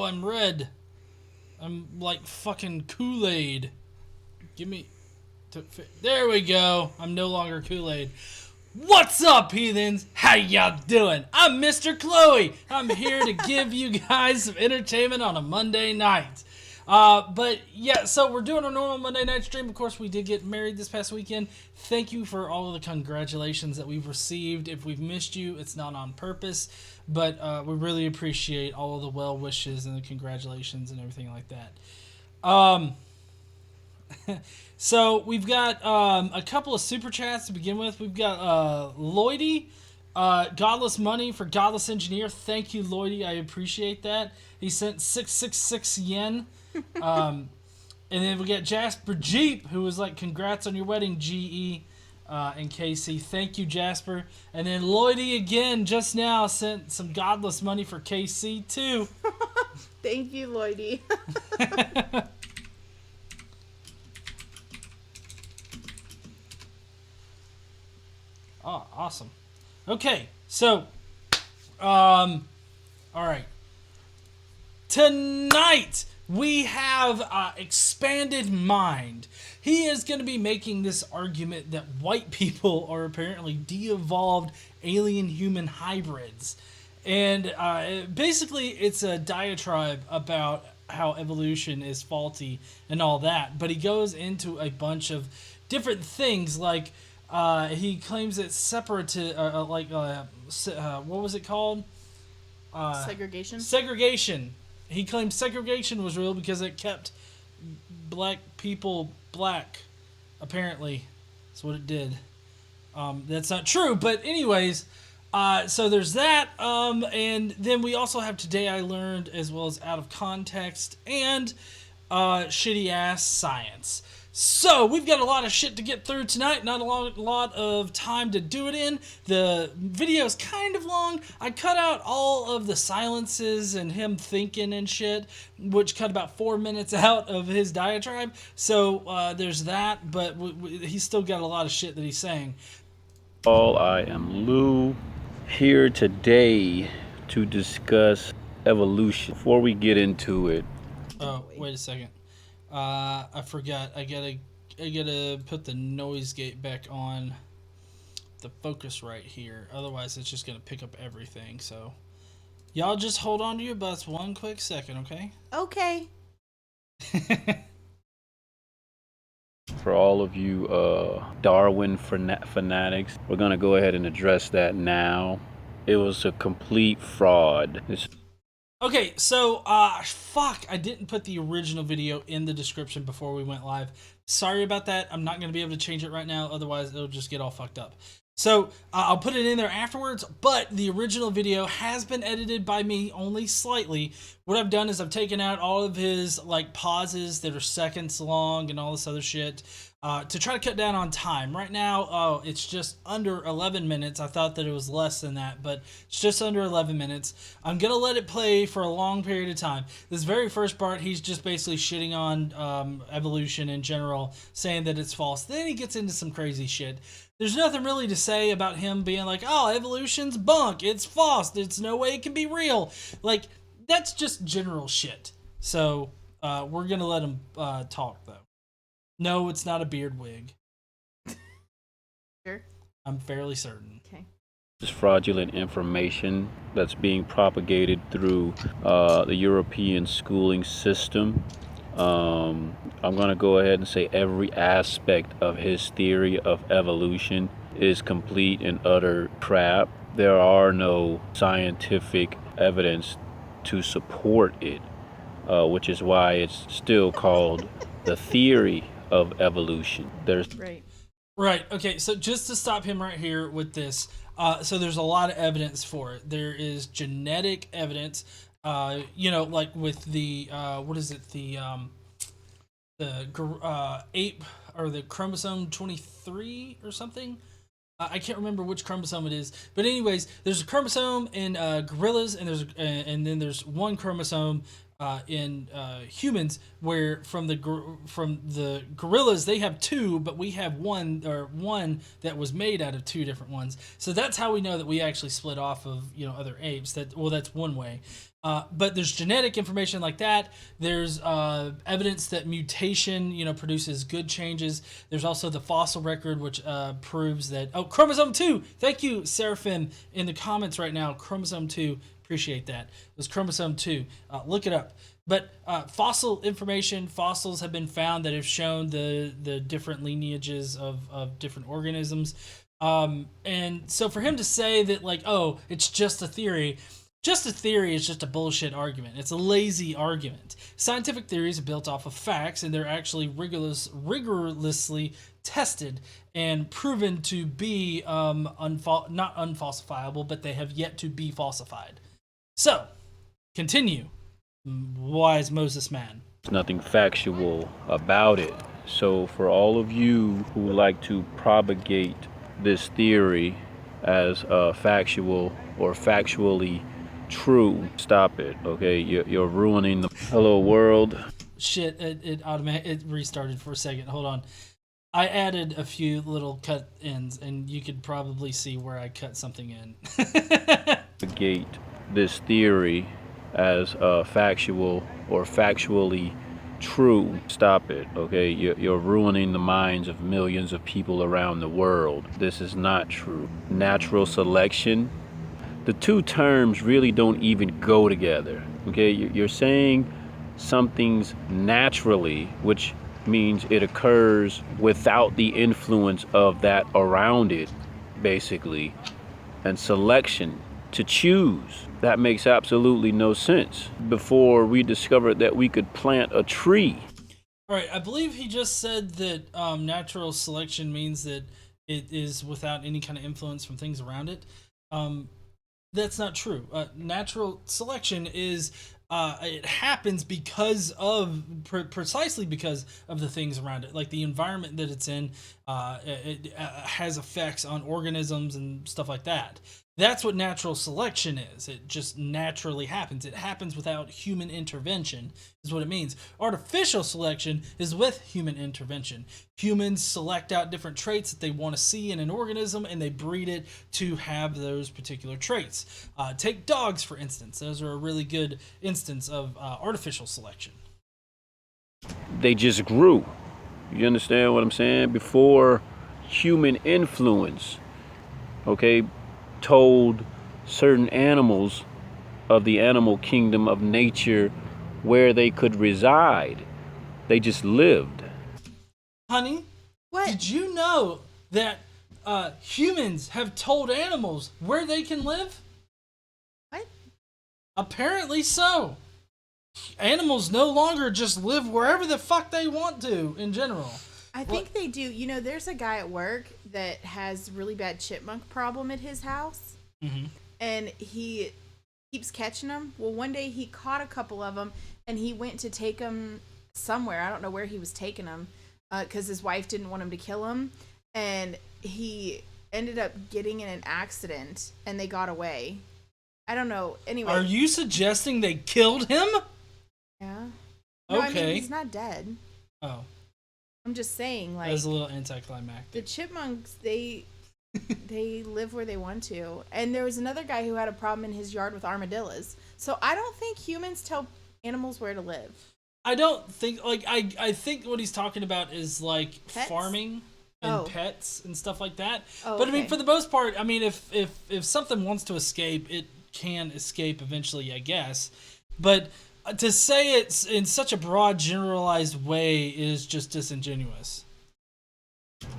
Oh, I'm red. I'm like fucking Kool-Aid. Give me... There we go. I'm no longer Kool-Aid. What's up, heathens? How y'all doing? I'm Mr. Chloe. I'm here to give you guys some entertainment on a Monday night. But yeah, so we're doing our normal Monday night stream. Of course, we did get married this past weekend. Thank you for all of the congratulations that we've received. If we've missed you, it's not on purpose, but we really appreciate all of the well wishes and the congratulations and everything like that. So we've got a couple of super chats to begin with. We've got Lloydie, Godless money for Godless Engineer. Thank you, Lloydie. I appreciate that. He sent 666 yen. And then we got Jasper Jeep, who was like, congrats on your wedding, GE and KC. Thank you, Jasper. And then Lloydie again just now sent some Godless money for KC too. Thank you, Lloydie. Oh, awesome. Okay, so, all right. Tonight, we have Expanded Mind. He is going to be making this argument that white people are apparently de-evolved alien-human hybrids. And basically, it's a diatribe about how evolution is faulty and all that. But he goes into a bunch of different things, like... he claims it's separate, what was it called? Segregation? Segregation. He claims segregation was real because it kept black people black. Apparently. That's what it did. That's not true, but anyways, so there's that. And then we also have Today I Learned, as well as Out of Context, and shitty ass science. So, we've got a lot of shit to get through tonight. Not a lot of time to do it in. The video's kind of long. I cut out all of the silences and him thinking and shit, which cut about 4 minutes out of his diatribe. So, there's that, but he's still got a lot of shit that he's saying. I am Lou, here today to discuss evolution. Before we get into it... Oh, wait a second. I forgot. I gotta put the noise gate back on the focus right here. Otherwise, it's just gonna pick up everything. So, y'all just hold on to your butts 1 quick second, okay? Okay. For all of you Darwin fanatics, we're gonna go ahead and address that now. It was a complete fraud. Okay, so, fuck, I didn't put the original video in the description before we went live. Sorry about that. I'm not going to be able to change it right now, otherwise it'll just get all fucked up. So, I'll put it in there afterwards, but the original video has been edited by me only slightly. What I've done is I've taken out all of his, like, pauses that are seconds long and all this other shit, to try to cut down on time. Right now, it's just under 11 minutes. I thought that it was less than that, but it's just under 11 minutes. I'm going to let it play for a long period of time. This very first part, he's just basically shitting on evolution in general, saying that it's false. Then he gets into some crazy shit. There's nothing really to say about him being like, oh, evolution's bunk, it's false, there's no way it can be real. Like, that's just general shit. So, we're going to let him talk, though. No, it's not a beard wig. Sure. I'm fairly certain. Okay. This fraudulent information that's being propagated through the European schooling system. I'm going to go ahead and say every aspect of his theory of evolution is complete and utter crap. There are no scientific evidence to support it, which is why it's still called the theory of evolution. Right. Okay, so just to stop him right here with this, so there's a lot of evidence for it. There is genetic evidence, like with the, ape, or the chromosome 23 or something. I can't remember which chromosome it is, but anyways, there's a chromosome in gorillas, and then there's one chromosome in humans, where from the gorillas they have two, but we have one that was made out of two different ones. So that's how we know that we actually split off of other apes. That's one way. But there's genetic information like that. There's evidence that mutation, produces good changes. There's also the fossil record, which proves that. Oh, chromosome 2. Thank you, Seraphim, in the comments right now. Chromosome 2. Appreciate that. It was chromosome 2. Look it up. But fossil information, fossils have been found that have shown the different lineages of different organisms. And so for him to say that, like, oh, it's just a theory is just a bullshit argument. It's a lazy argument. Scientific theories are built off of facts, and they're actually rigorously tested and proven to be not unfalsifiable, but they have yet to be falsified. So, continue, wise Moses man. There's nothing factual about it. So for all of you who like to propagate this theory as factual or factually true, stop it, okay? You're ruining the hello world. Shit, it restarted for a second. Hold on. I added a few little cut ins, and you could probably see where I cut something in. Propagate this theory as factual or factually true. Stop it, okay? You're ruining the minds of millions of people around the world. This is not true. Natural selection, the two terms really don't even go together, okay? You're saying something's naturally, which means it occurs without the influence of that around it, basically. And selection, to choose, that makes absolutely no sense. Before we discovered that we could plant a tree. All right, I believe he just said that natural selection means that it is without any kind of influence from things around it. That's not true. Natural selection is it happens because of precisely because of the things around it, like the environment that it's in. It has effects on organisms and stuff like that. That's what natural selection is. It just naturally happens. It happens without human intervention, is what it means. Artificial selection is with human intervention. Humans select out different traits that they want to see in an organism, and they breed it to have those particular traits. Take dogs, for instance. Those are a really good instance of artificial selection. They just grew. You understand what I'm saying? Before human influence, okay, told certain animals of the animal kingdom of nature where they could reside. They just lived. Honey, What? did you know that humans have told animals where they can live? What? Apparently so. Animals no longer just live wherever the fuck they want to in general. I think they do. You know, there's a guy at work that has really bad chipmunk problem at his house. Mm-hmm. And he keeps catching them. Well, one day he caught a couple of them, and he went to take them somewhere. I don't know where he was taking them because his wife didn't want him to kill them. And he ended up getting in an accident, and they got away. I don't know. Anyway. Are you suggesting they killed him? Yeah. No, Okay. I mean, he's not dead. Oh, I'm just saying, that was like, a little anticlimactic. the chipmunks, they live where they want to. And there was another guy who had a problem in his yard with armadillos. So I don't think humans tell animals where to live. I don't think, like, I think what he's talking about is, like, Pets? farming and Oh. pets and stuff like that. Oh, But I mean, okay. for the most part, I mean, if something wants to escape, it can escape eventually, I guess. But to say it's in such a broad, generalized way is just disingenuous.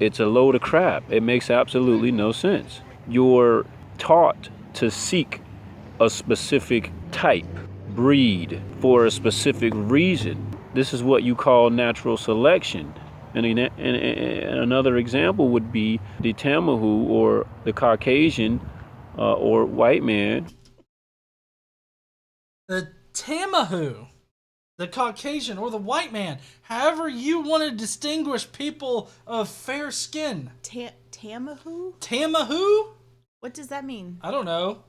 It's a load of crap. It makes absolutely no sense. You're taught to seek a specific type, breed, for a specific reason. This is what you call natural selection. And another example would be the Tamahu, or the Caucasian or white man. The Tamahu, the Caucasian, or the white man, however you want to distinguish people of fair skin. Tamahu? Tamahu? What does that mean? I don't know.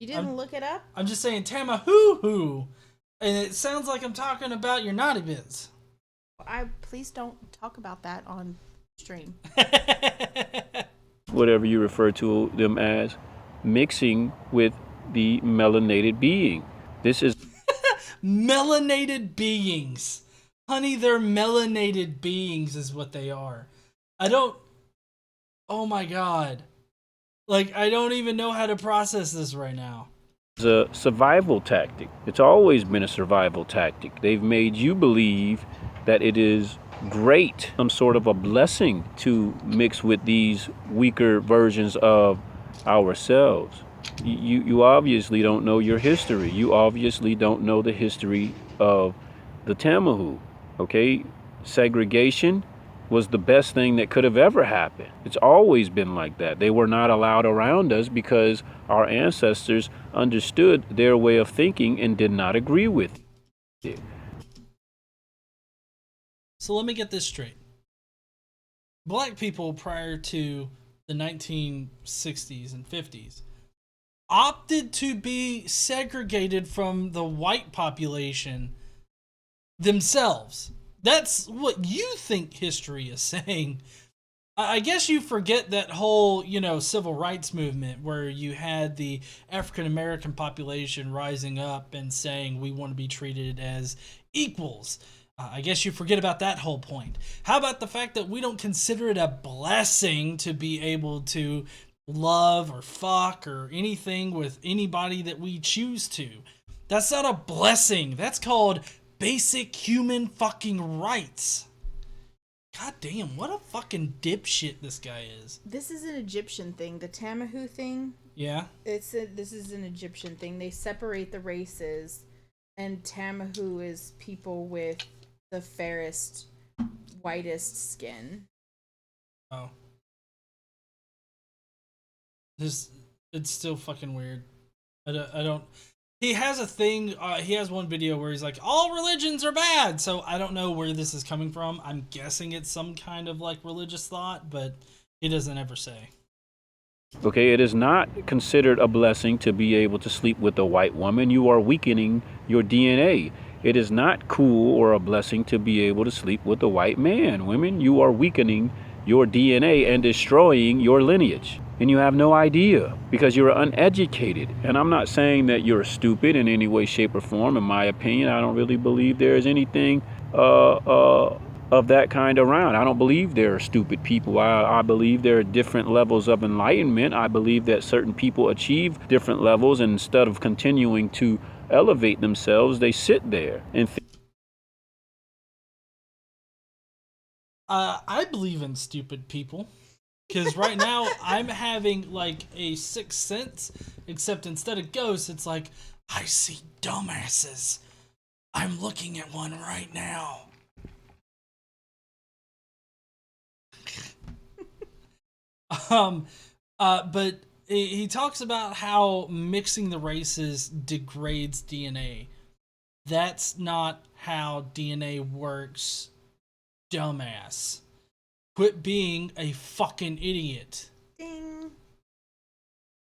You didn't look it up? I'm just saying Tamahu, and it sounds like I'm talking about your naughty bits. Please don't talk about that on stream. Whatever you refer to them as, mixing with the melanated being. This is Melanated beings. Honey, they're melanated beings is what they are. I don't... Oh my god. Like, I don't even know how to process this right now. a survival tactic. It's always been a survival tactic. They've made you believe that it is great, some sort of a blessing to mix with these weaker versions of ourselves. You obviously don't know your history. You obviously don't know the history of the Tamahu. Okay? Segregation was the best thing that could have ever happened. It's always been like that. They were not allowed around us because our ancestors understood their way of thinking and did not agree with it. So let me get this straight. Black people prior to the 1960s and 50s opted to be segregated from the white population themselves. That's what you think history is saying. I guess you forget that whole, civil rights movement where you had the African American population rising up and saying we want to be treated as equals. I guess you forget about that whole point. How about the fact that we don't consider it a blessing to be able to love or fuck or anything with anybody that we choose to? That's not a blessing. That's called basic human fucking rights. God damn, what a fucking dipshit this guy is. This is an Egyptian thing. The Tamahu thing. Yeah. This is an Egyptian thing. They separate the races, and Tamahu is people with the fairest, whitest skin. Oh. It's still fucking weird. I don't. He has a thing. He has one video where he's like, "All religions are bad." So I don't know where this is coming from. I'm guessing it's some kind of like religious thought, but he doesn't ever say. Okay, it is not considered a blessing to be able to sleep with a white woman. You are weakening your DNA. It is not cool or a blessing to be able to sleep with a white man. Women, you are weakening your DNA and destroying your lineage. And you have no idea because you're uneducated. And I'm not saying that you're stupid in any way, shape, or form. In my opinion, I don't really believe there is anything of that kind around. I don't believe there are stupid people. I believe there are different levels of enlightenment. I believe that certain people achieve different levels, and instead of continuing to elevate themselves, they sit there and I believe in stupid people. Because right now, I'm having, like, a sixth sense, except instead of ghosts, it's like, I see dumbasses. I'm looking at one right now. But he talks about how mixing the races degrades DNA. That's not how DNA works, dumbass. Quit being a fucking idiot. Ding.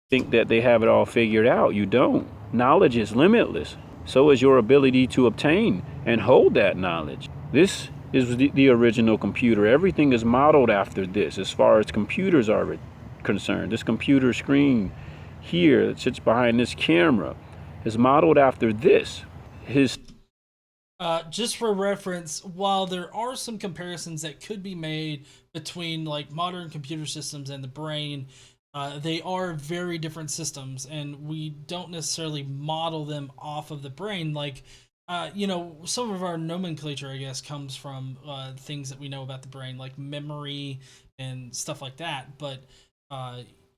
think that they have it all figured out. You don't. Knowledge is limitless. So is your ability to obtain and hold that knowledge. This is the original computer. Everything is modeled after this as far as computers are concerned. This computer screen here that sits behind this camera is modeled after this. Just for reference, while there are some comparisons that could be made between like modern computer systems and the brain, they are very different systems, and we don't necessarily model them off of the brain. Like, some of our nomenclature, I guess, comes from things that we know about the brain, like memory and stuff like that. But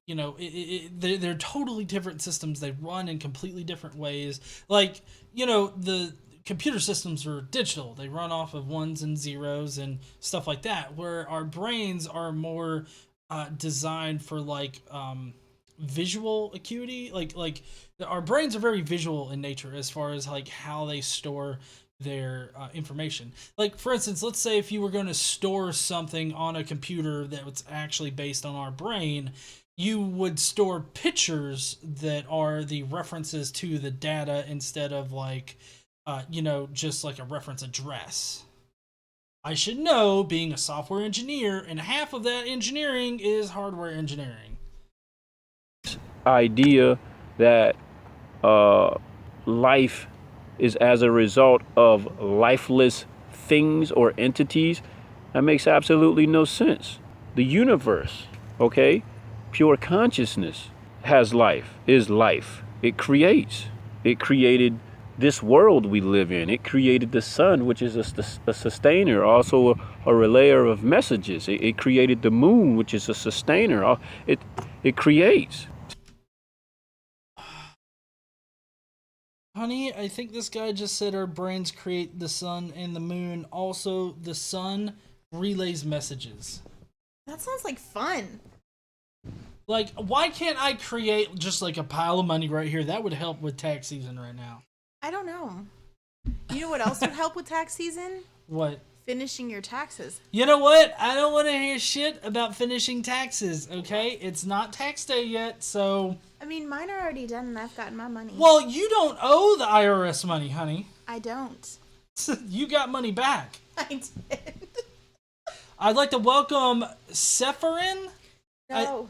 they're totally different systems. They run in completely different ways. Like, the computer systems are digital. They run off of ones and zeros and stuff like that, where our brains are more designed for like visual acuity. Like our brains are very visual in nature as far as like how they store their information. Like, for instance, let's say if you were going to store something on a computer that was actually based on our brain, you would store pictures that are the references to the data instead of like just like a reference address. I should know, being a software engineer, and half of that engineering is hardware engineering. Idea that life is as a result of lifeless things or entities, that makes absolutely no sense. The universe, okay, pure consciousness has life, is life. It creates. It created this world we live in. It created the sun, which is a sustainer, also a relayer of messages. It created the moon, which is a sustainer. It creates. Honey, I think this guy just said our brains create the sun and the moon. Also, the sun relays messages. That sounds like fun. Like, why can't I create just like a pile of money right here? That would help with tax season right now. I don't know. You know what else would help with tax season? What? Finishing your taxes. You know what? I don't want to hear shit about finishing taxes, okay? It's not tax day yet, so... I mean, mine are already done and I've gotten my money. Well, you don't owe the IRS money, honey. I don't. You got money back. I did. I'd like to welcome Sephirin. No.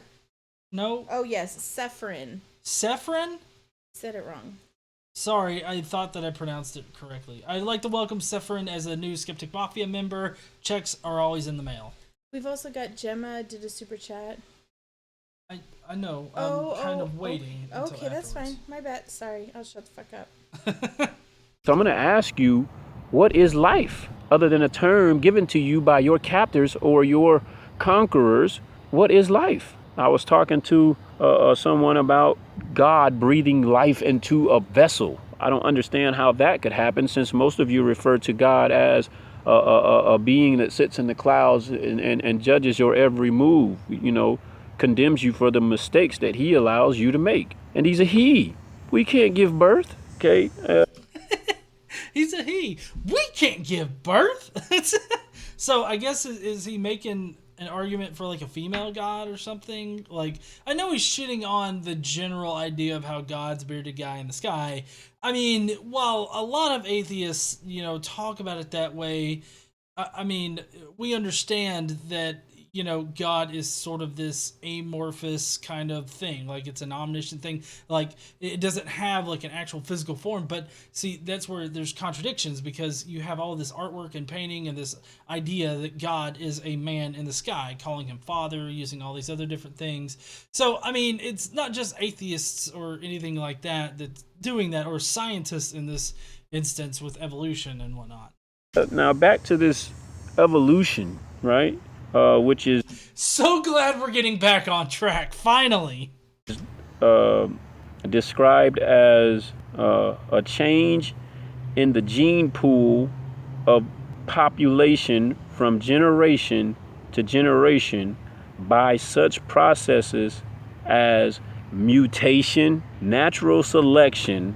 No? Oh, yes. Sephirin. Sephirin? Said it wrong. Sorry, I thought that I pronounced it correctly. I'd like to welcome Sephirin as a new Skeptic Mafia member. Checks are always in the mail. We've also got Gemma did a super chat. I know. I'm kind of waiting. Okay, that's fine. My bad. Sorry. I'll shut the fuck up. So I'm going to ask you, what is life? Other than a term given to you by your captors or your conquerors, what is life? I was talking to someone about God breathing life into a vessel. I don't understand how that could happen, since most of you refer to God as a being that sits in the clouds and judges your every move, you know, condemns you for the mistakes that he allows you to make. And he's a he. We can't give birth, okay? He's a he. We can't give birth. So I guess, is he making an argument for like a female god or something? Like, I know he's shitting on the general idea of how God's a bearded guy in the sky. I mean, while a lot of atheists, you know, talk about it that way, I mean, we understand that, you know, God is sort of this amorphous kind of thing. Like, it's an omniscient thing. Like, it doesn't have like an actual physical form. But see, that's where there's contradictions, because you have all this artwork and painting and this idea that God is a man in the sky, calling him father, using all these other different things. So, I mean, it's not just atheists or anything like that that's doing that, or scientists in this instance with evolution and whatnot. Now back to this evolution, right? Which is so glad we're getting back on track, finally. Described as a change in the gene pool of population from generation to generation by such processes as mutation, natural selection,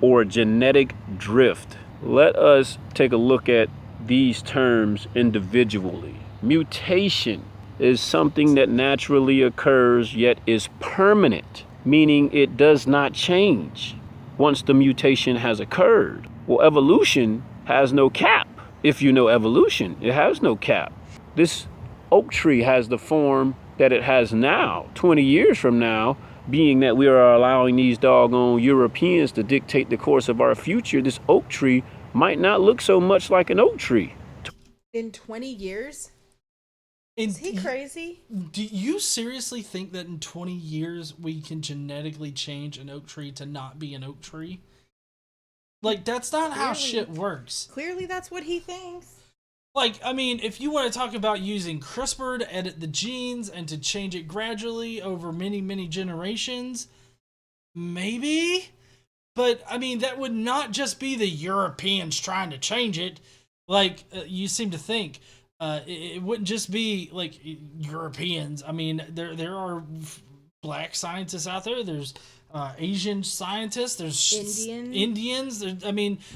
or genetic drift. Let us take a look at these terms individually. Mutation is something that naturally occurs yet is permanent, meaning it does not change once the mutation has occurred. Well, evolution has no cap. If you know evolution, it has no cap. This oak tree has the form that it has now. 20 years from now, being that we are allowing these doggone Europeans to dictate the course of our future, this oak tree might not look so much like an oak tree. In 20 years? Is he crazy? Do you seriously think that in 20 years we can genetically change an oak tree to not be an oak tree? Like, that's not how shit works. Clearly that's what he thinks. Like, I mean, if you want to talk about using CRISPR to edit the genes and to change it gradually over many, many generations, maybe? But, I mean, that would not just be the Europeans trying to change it, like you seem to think. It wouldn't just be like Europeans. I mean, there are black scientists out there. There's Asian scientists. There's Indians.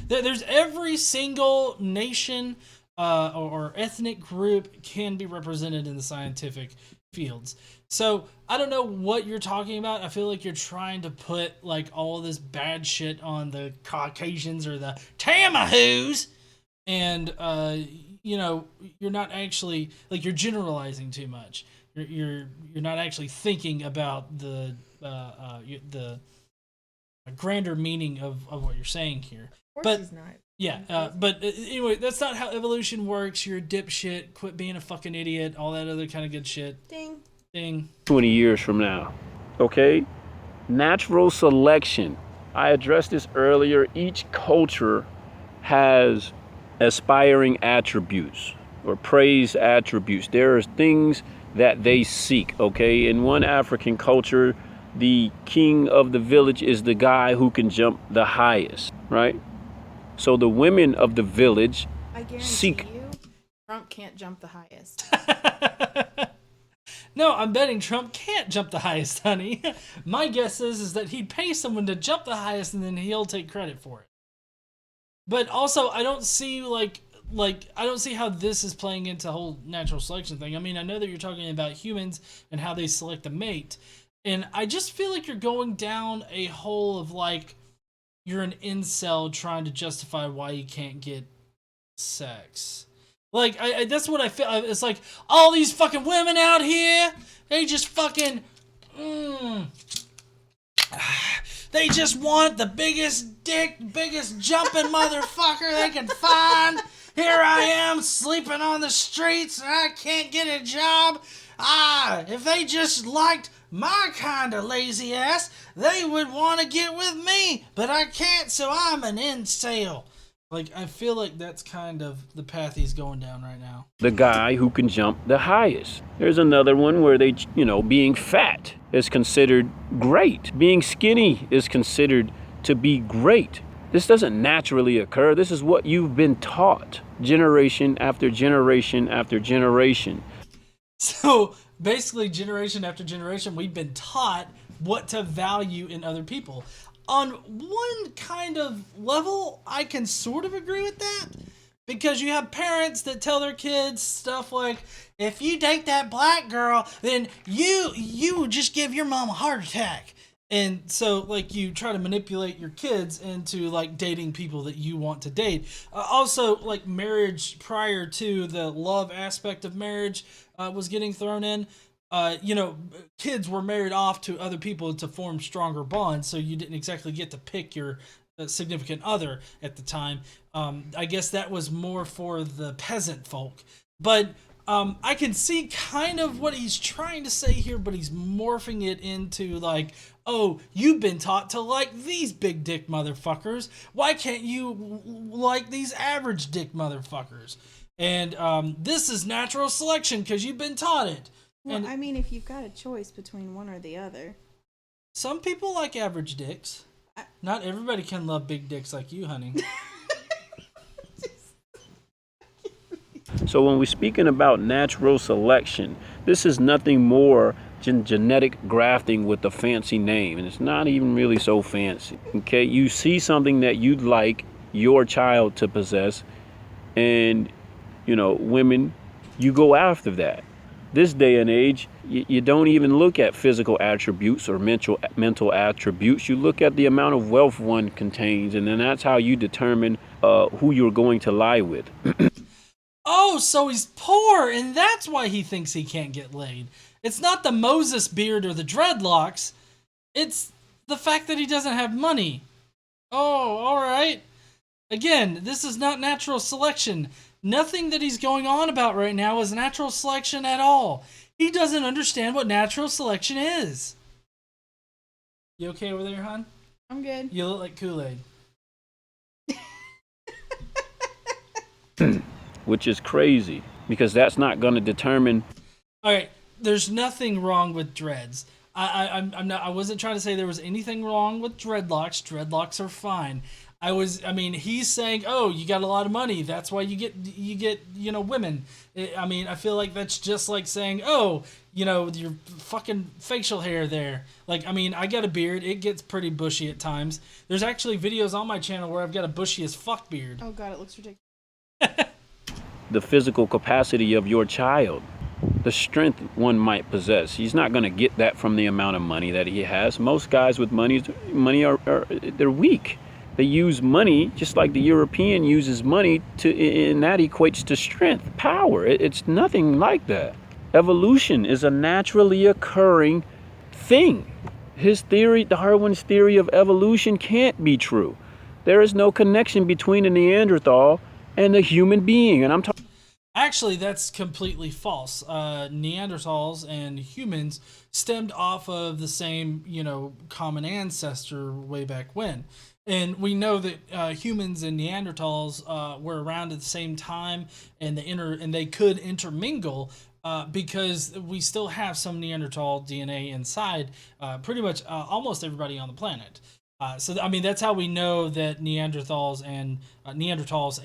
There's every single nation or ethnic group can be represented in the scientific fields. So I don't know what you're talking about. I feel like you're trying to put like all this bad shit on the Caucasians or the Tamahoos, and you know, you're not actually, like, you're generalizing too much. You're not actually thinking about the grander meaning of what you're saying here. course he's not. Yeah, but anyway, that's not how evolution works. You're a dipshit. Quit being a fucking idiot. All that other kind of good shit. Ding. Ding. 20 years from now. Okay? Natural selection. I addressed this earlier. Each culture has aspiring attributes or praised attributes. There are things that they seek, okay? In one African culture, the king of the village is the guy who can jump the highest, right? So the women of the village I guarantee seek. you, Trump can't jump the highest. No, I'm betting Trump can't jump the highest, honey. My guess is that he'd pay someone to jump the highest and then he'll take credit for it. But also, I don't see I don't see how this is playing into the whole natural selection thing. I mean, I know that you're talking about humans and how they select a mate, and I just feel like you're going down a hole of like you're an incel trying to justify why you can't get sex. Like, I that's what I feel. It's like all these fucking women out here, they just fucking they just want the biggest dick, biggest jumping motherfucker they can find. Here I am sleeping on the streets and I can't get a job. If they just liked my kind of lazy ass, they would want to get with me. But I can't, so I'm an incel. Like, I feel like that's kind of the path he's going down right now. The guy who can jump the highest. There's another one where they, being fat is considered great. Being skinny is considered to be great. This doesn't naturally occur. This is what you've been taught generation after generation after generation. So basically, generation after generation, we've been taught what to value in other people. On one kind of level, I can sort of agree with that. Because you have parents that tell their kids stuff like, if you date that black girl, then you just give your mom a heart attack. And so, like, you try to manipulate your kids into, like, dating people that you want to date. Also, like, marriage prior to the love aspect of marriage was getting thrown in. Kids were married off to other people to form stronger bonds, so you didn't exactly get to pick your significant other at the time. I guess that was more for the peasant folk. But I can see kind of what he's trying to say here, but he's morphing it into like, oh, you've been taught to like these big dick motherfuckers. Why can't you like these average dick motherfuckers? And this is natural selection because you've been taught it. Well, And I mean, if you've got a choice between one or the other. some people like average dicks. Not everybody can love big dicks like you, honey. So when we're speaking about natural selection, this is nothing more than genetic grafting with a fancy name, and it's not even really so fancy. Okay, you see something that you'd like your child to possess, and women, you go after that. This day and age, you don't even look at physical attributes or mental attributes. You look at the amount of wealth one contains, and then that's how you determine who you're going to lie with. Oh, so he's poor, and that's why he thinks he can't get laid. It's not the Moses beard or the dreadlocks. It's the fact that he doesn't have money. Oh, all right. Again, this is not natural selection. Nothing that he's going on about right now is natural selection at all. He doesn't understand what natural selection is. You okay over there, hon? I'm good. You look like Kool-Aid. Which is crazy, because that's not going to determine. All right, there's nothing wrong with dreads. I wasn't trying to say there was anything wrong with dreadlocks. Dreadlocks are fine. He's saying, oh, you got a lot of money, that's why you get women. I feel like that's just like saying, oh, your fucking facial hair there. Like, I got a beard, it gets pretty bushy at times. There's actually videos on my channel where I've got a bushy as fuck beard. Oh god, it looks ridiculous. The physical capacity of your child, the strength one might possess. He's not going to get that from the amount of money that he has. Most guys with money are they're weak. They use money just like the European uses money and that equates to strength, power. It's nothing like that. Evolution is a naturally occurring thing. His theory, Darwin's theory of evolution, can't be true. There is no connection between a Neanderthal and a human being. And I'm talking. Actually, that's completely false. Neanderthals and humans stemmed off of the same, common ancestor way back when. And we know that humans and Neanderthals were around at the same time, and they could intermingle because we still have some Neanderthal DNA inside pretty much almost everybody on the planet. So I mean, that's how we know that Neanderthals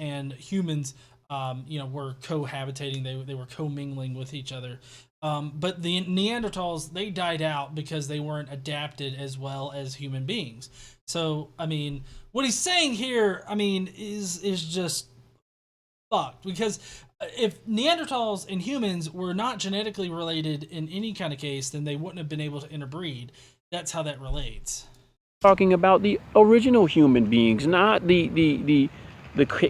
and humans, were cohabitating. They were commingling with each other. But the Neanderthals, they died out because they weren't adapted as well as human beings. So I mean, what he's saying here, I mean, is just fucked, because if Neanderthals and humans were not genetically related in any kind of case, then they wouldn't have been able to interbreed. That's how that relates. Talking about the original human beings, not the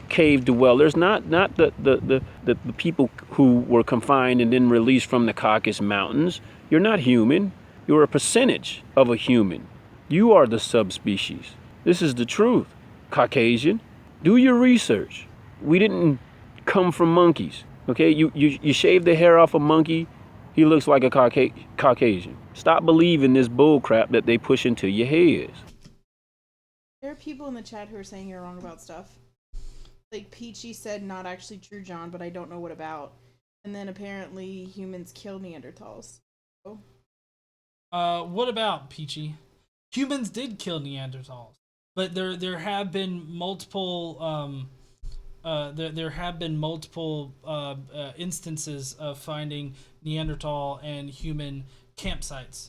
cave dwellers, not the people who were confined and then released from the Caucus Mountains. You're not human. You're a percentage of a human. You are the subspecies. This is the truth. Caucasian, do your research. We didn't come from monkeys. Okay, you shave the hair off a monkey, he looks like a Caucasian. Stop believing this bull crap that they push into your heads. There are people in the chat who are saying you're wrong about stuff. Like Peachy said, not actually true, John, but I don't know what about. And then apparently humans kill Neanderthals. So. What about Peachy? Humans did kill Neanderthals, but there have been multiple there have been multiple instances of finding Neanderthal and human campsites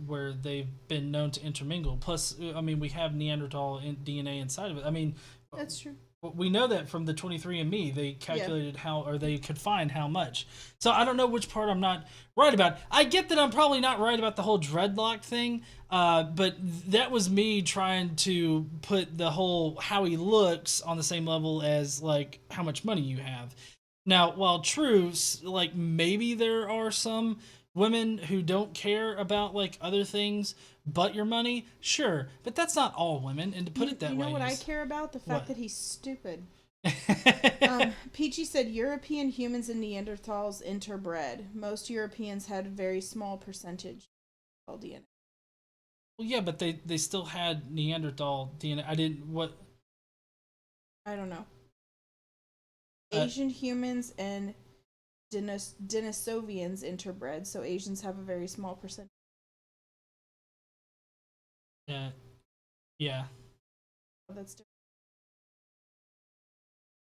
where they've been known to intermingle. Plus, I mean, we have Neanderthal DNA inside of it. I mean, that's true. We know that from the 23andMe, they calculated they could find how much. So I don't know which part I'm not right about. I get that I'm probably not right about the whole dreadlock thing, but that was me trying to put the whole how he looks on the same level as like how much money you have. Now, while true, like maybe there are some women who don't care about like other things but your money, sure, but that's not all women. And to put it that way, you know what I care about? The fact that he's stupid. Peachy said European humans and Neanderthals interbred. Most Europeans had a very small percentage of DNA. Well, yeah, but they still had Neanderthal DNA. I don't know. Asian humans and Denisovians interbred, so Asians have a very small percentage. Yeah. Oh, that's different.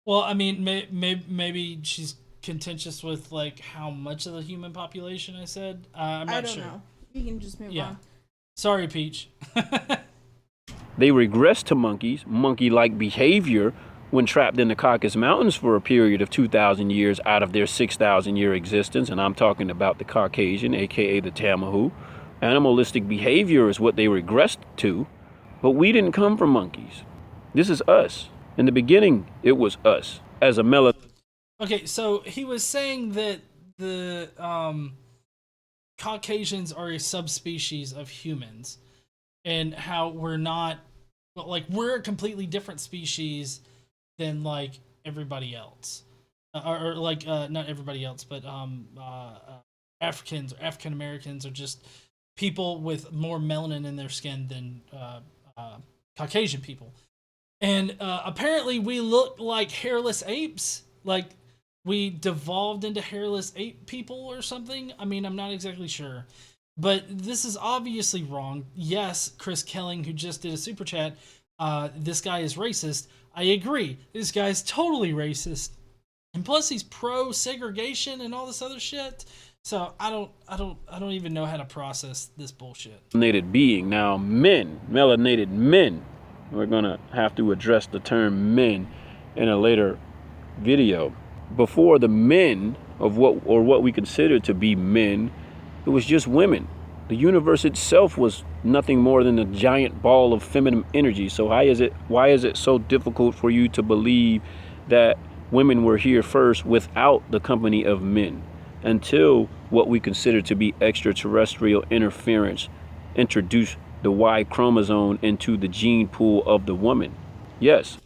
Well, I mean, maybe she's contentious with like how much of the human population I said. I'm not sure. I don't know. You can just move on. Sorry, Peach. They regressed to monkey-like behavior when trapped in the Caucus Mountains for a period of 2,000 years out of their 6,000-year existence, and I'm talking about the Caucasian, aka the Tamahu. Animalistic behavior is what they regressed to, but we didn't come from monkeys. This is us. In the beginning, it was us as a Okay, so he was saying that the Caucasians are a subspecies of humans, and how we're not, like, we're a completely different species than like everybody else, or like not everybody else, but Africans or African Americans are just people with more melanin in their skin than Caucasian people. And apparently we look like hairless apes, like we devolved into hairless ape people or something. I mean, I'm not exactly sure, but this is obviously wrong. Yes, Chris Kelling, who just did a super chat, this guy is racist. I agree. This guy's totally racist. And plus he's pro segregation and all this other shit. So I don't even know how to process this bullshit. Melanated being. Now melanated men. We're gonna have to address the term men in a later video. Before the men of what we consider to be men, it was just women. The universe itself was nothing more than a giant ball of feminine energy. So why is it so difficult for you to believe that women were here first without the company of men, until what we consider to be extraterrestrial interference introduced the Y chromosome into the gene pool of the woman? Yes.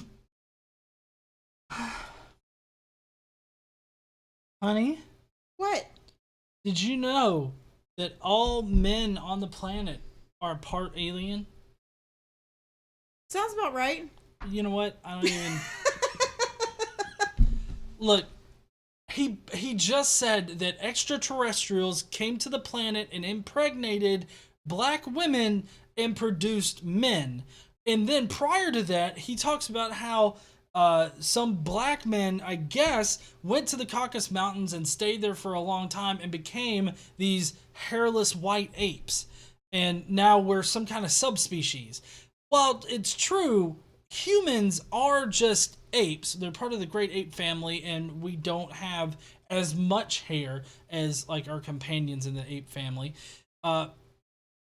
Honey, What? did you know that all men on the planet are part alien? Sounds about right. You know what? I don't even look. He just said that extraterrestrials came to the planet and impregnated black women and produced men. And then prior to that, he talks about how some black men, I guess, went to the Caucus Mountains and stayed there for a long time and became these hairless white apes. And now we're some kind of subspecies. While it's true, humans are just apes. They're part of the great ape family, and we don't have as much hair as like our companions in the ape family.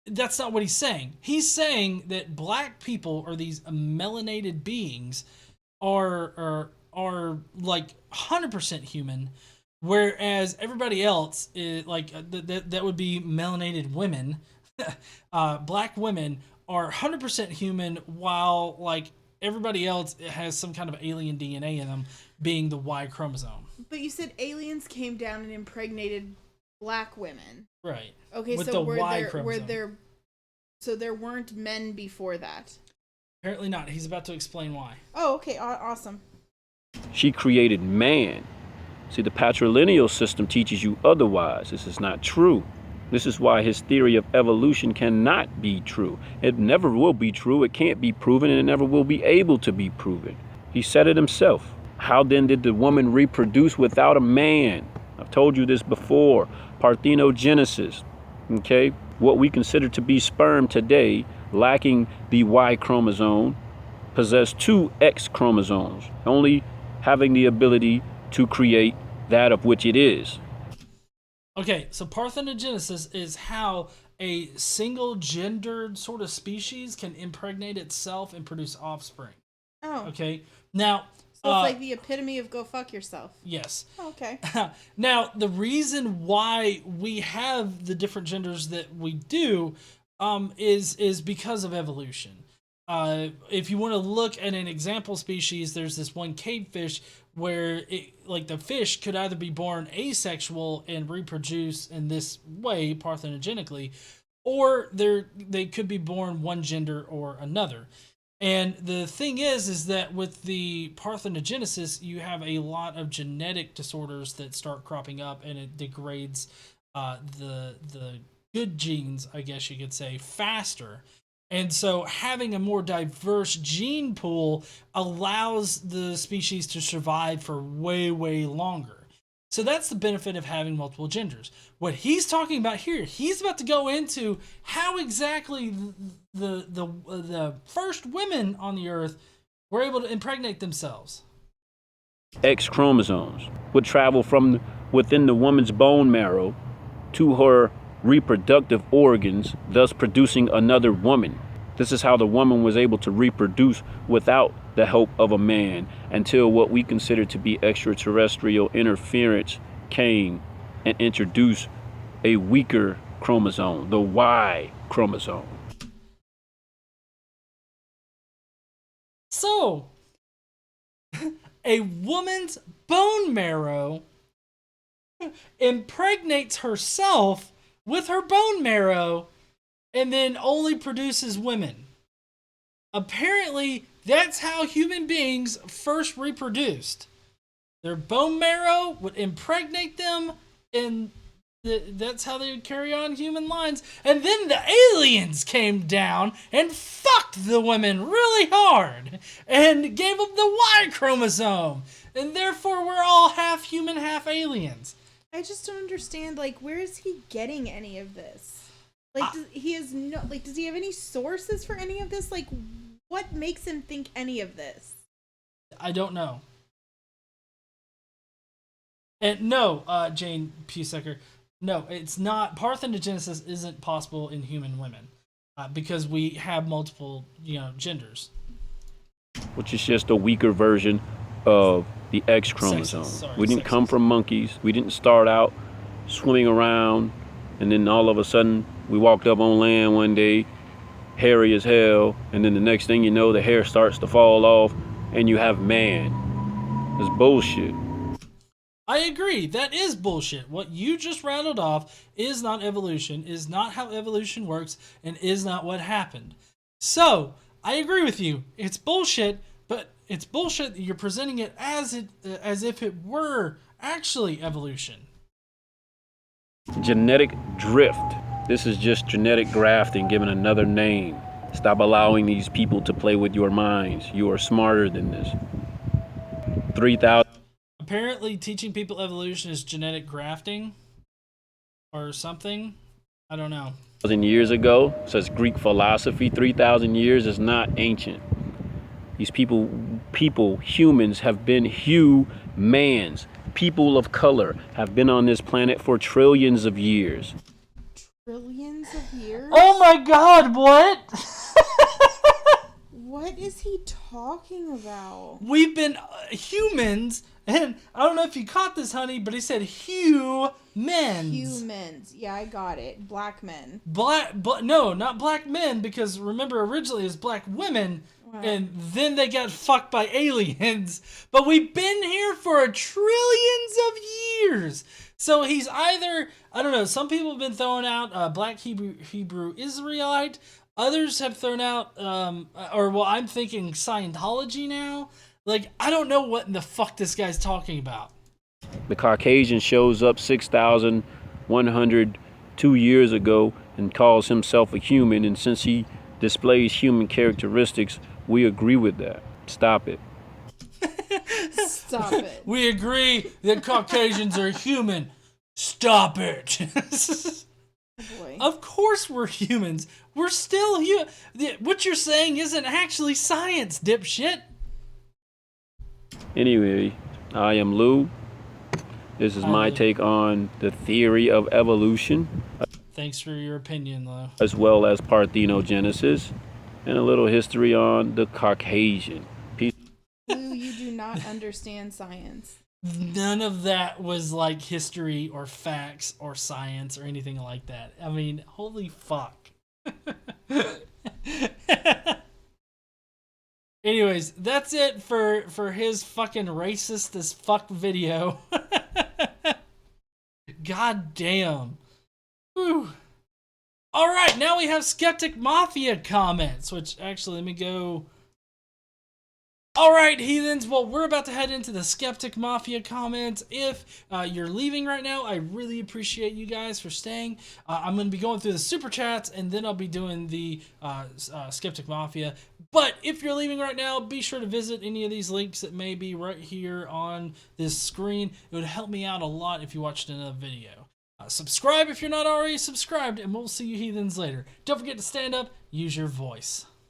That's not what he's saying. He's saying that black people, or these melanated beings, are like 100% human, whereas everybody else is like that would be melanated women. Black women are 100% human, while like everybody else has some kind of alien DNA in them, being the Y chromosome. But you said aliens came down and impregnated black women. Right. Okay, With so the were Y there chromosome. so there weren't men before that? Apparently not. He's about to explain why. Oh, okay, awesome. She created man. See, the patrilineal system teaches you otherwise. This is not true. This is why his theory of evolution cannot be true. It never will be true. It can't be proven, and it never will be able to be proven. He said it himself. How then did the woman reproduce without a man? I've told you this before. Parthenogenesis. Okay? What we consider to be sperm today, lacking the Y chromosome, possess two X chromosomes, only having the ability to create that of which it is. Okay, so parthenogenesis is how a single gendered sort of species can impregnate itself and produce offspring. Oh. Okay, now. So it's like the epitome of go fuck yourself. Yes. Oh, okay. Now, the reason why we have the different genders that we do is because of evolution. If you want to look at an example species, there's this one cavefish where the fish could either be born asexual and reproduce in this way parthenogenically, or they could be born one gender or another. And the thing is that with the parthenogenesis, you have a lot of genetic disorders that start cropping up, and it degrades the good genes, I guess you could say, faster. And so having a more diverse gene pool allows the species to survive for way, way longer. So that's the benefit of having multiple genders. What he's talking about here, he's about to go into how exactly the first women on the earth were able to impregnate themselves. X chromosomes would travel from within the woman's bone marrow to her reproductive organs, thus producing another woman. This is how the woman was able to reproduce without the help of a man until what we consider to be extraterrestrial interference came and introduced a weaker chromosome, the Y chromosome. So, a woman's bone marrow impregnates herself with her bone marrow and then only produces women. Apparently, that's how human beings first reproduced. Their bone marrow would impregnate them, and that's how they would carry on human lines. And then the aliens came down and fucked the women really hard and gave them the Y chromosome. And therefore, we're all half human, half aliens. I just don't understand, where is he getting any of this? Does he have any sources for any of this? What makes him think any of this? I don't know. And no, Jane Pusecker, no, it's not. Parthenogenesis isn't possible in human women because we have multiple, genders. Which is just a weaker version of the X chromosome. We didn't come from monkeys. We didn't start out swimming around, and then all of a sudden we walked up on land one day hairy as hell, and then the next thing you know, the hair starts to fall off, and you have man. It's bullshit. I agree. That is bullshit. What you just rattled off is not evolution, is not how evolution works, and is not what happened. So, I agree with you. It's bullshit, but it's bullshit that you're presenting it as if it were actually evolution. Genetic drift. This is just genetic grafting given another name. Stop allowing these people to play with your minds. You are smarter than this. 3,000. Apparently, teaching people evolution is genetic grafting or something. I don't know. Years ago, says Greek philosophy. 3,000 years is not ancient. These people, humans have been humans. People of color have been on this planet for trillions of years. Trillions of years? Oh my god, what? What is he talking about? We've been humans, and I don't know if you caught this, honey, but he said humans. Humans. Yeah, I got it. Black men. No, not black men, because remember originally it was black women, and then they got fucked by aliens. But we've been here for trillions of years. So he's either, I don't know, some people have been throwing out black Hebrew Israelite. Others have thrown out, I'm thinking Scientology now. Like, I don't know what in the fuck this guy's talking about. The Caucasian shows up 6,102 years ago and calls himself a human, and since he displays human characteristics, we agree with that. Stop it. Stop it. We agree that Caucasians are human. Stop it. Boy. Of course we're humans. We're still human. What you're saying isn't actually science, dipshit. Anyway, I am Lou. This is my take on the theory of evolution. Thanks for your opinion, though. As well as parthenogenesis, and a little history on the Caucasian. Lou, you do not understand science. None of that was like history or facts or science or anything like that. I mean, holy fuck. Anyways, that's it for his fucking racist as fuck video. God damn. Whew. All right, now we have Skeptic Mafia comments, which actually, let me go. All right, heathens. Well, we're about to head into the Skeptic Mafia comments. If you're leaving right now, I really appreciate you guys for staying. I'm going to be going through the super chats, and then I'll be doing the Skeptic Mafia. But if you're leaving right now, be sure to visit any of these links that may be right here on this screen. It would help me out a lot if you watched another video. Subscribe if you're not already subscribed, and we'll see you heathens later. Don't forget to stand up, use your voice.